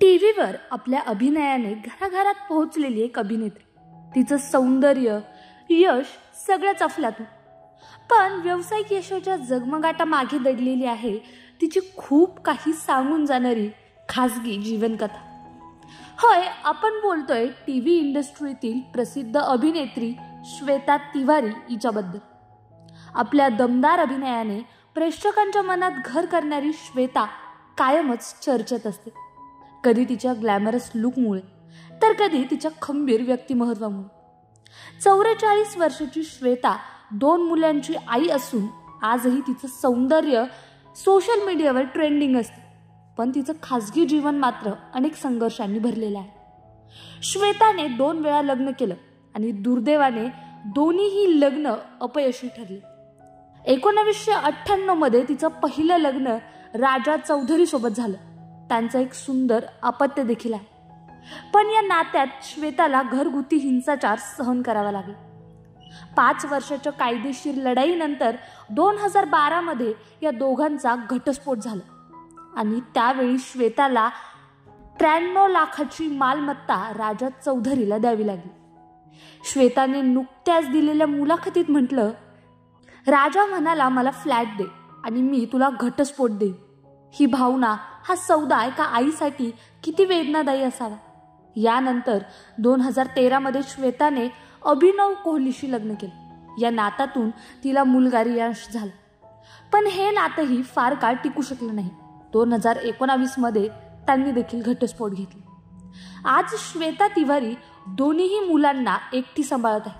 टीव्हीवर आपल्या अभिनयाने घराघरात पोहोचलेली एक अभिनेत्री. तिचं सौंदर्य, यश सगळंच अफलातून. पण व्यावसायिक यशाच्या जगमगाटा मागे दडलेली आहे तिची खूप काही सांगून जाणारी खासगी जीवनकथा. होय, आपण बोलतोय टीव्ही इंडस्ट्रीतील प्रसिद्ध अभिनेत्री श्वेता तिवारी हिच्याबद्दल. आपल्या दमदार अभिनयाने प्रेक्षकांच्या मनात घर करणारी श्वेता कायमच चर्चेत असते. कधी तिच्या ग्लॅमरस लुकमुळे तर कधी तिच्या खंबीर व्यक्तिमत्वामुळे. 44 वर्षाची श्वेता 2 मुलांची आई असून आजही तिचं सौंदर्य सोशल मीडियावर ट्रेंडिंग असते. पण तिचं खासगी जीवन मात्र अनेक संघर्षांनी भरलेलं आहे. श्वेताने 2 वेळा लग्न केलं आणि दुर्दैवाने दोन्हीही लग्न अपयशी ठरले. 1998 मध्ये तिचं पहिलं लग्न राजा चौधरी सोबत झालं. त्यांचं एक सुंदर अपत्य देखील आहे. पण या नात्यात श्वेताला घरगुती हिंसाचार सहन करावा लागला. 5 वर्षाच्या कायदेशीर लढाईनंतर 2012 मध्ये या दोघांचा घटस्फोट झाला आणि त्यावेळी श्वेताला 93 लाखाची मालमत्ता राजा चौधरीला द्यावी लागली. श्वेताने नुकत्याच दिलेल्या मुलाखतीत म्हटलं, राजा म्हणाला मला फ्लॅट दे आणि मी तुला घटस्फोट देईन. ही भावना, हा सौदा एका आईसाठी किती वेदनादायी असावा. यानंतर 2013 मध्ये श्वेताने अभिनव कोहलीशी लग्न केलं. या नात्यातून तिला मुलगा रियांश झाला. पण हे नातंही फार काळ टिकू शकलं नाही. 2019 मध्ये त्यांनी देखील घटस्फोट घेतला. आज श्वेता तिवारी दोन्हीही मुलांना एकटी सांभाळत आहे.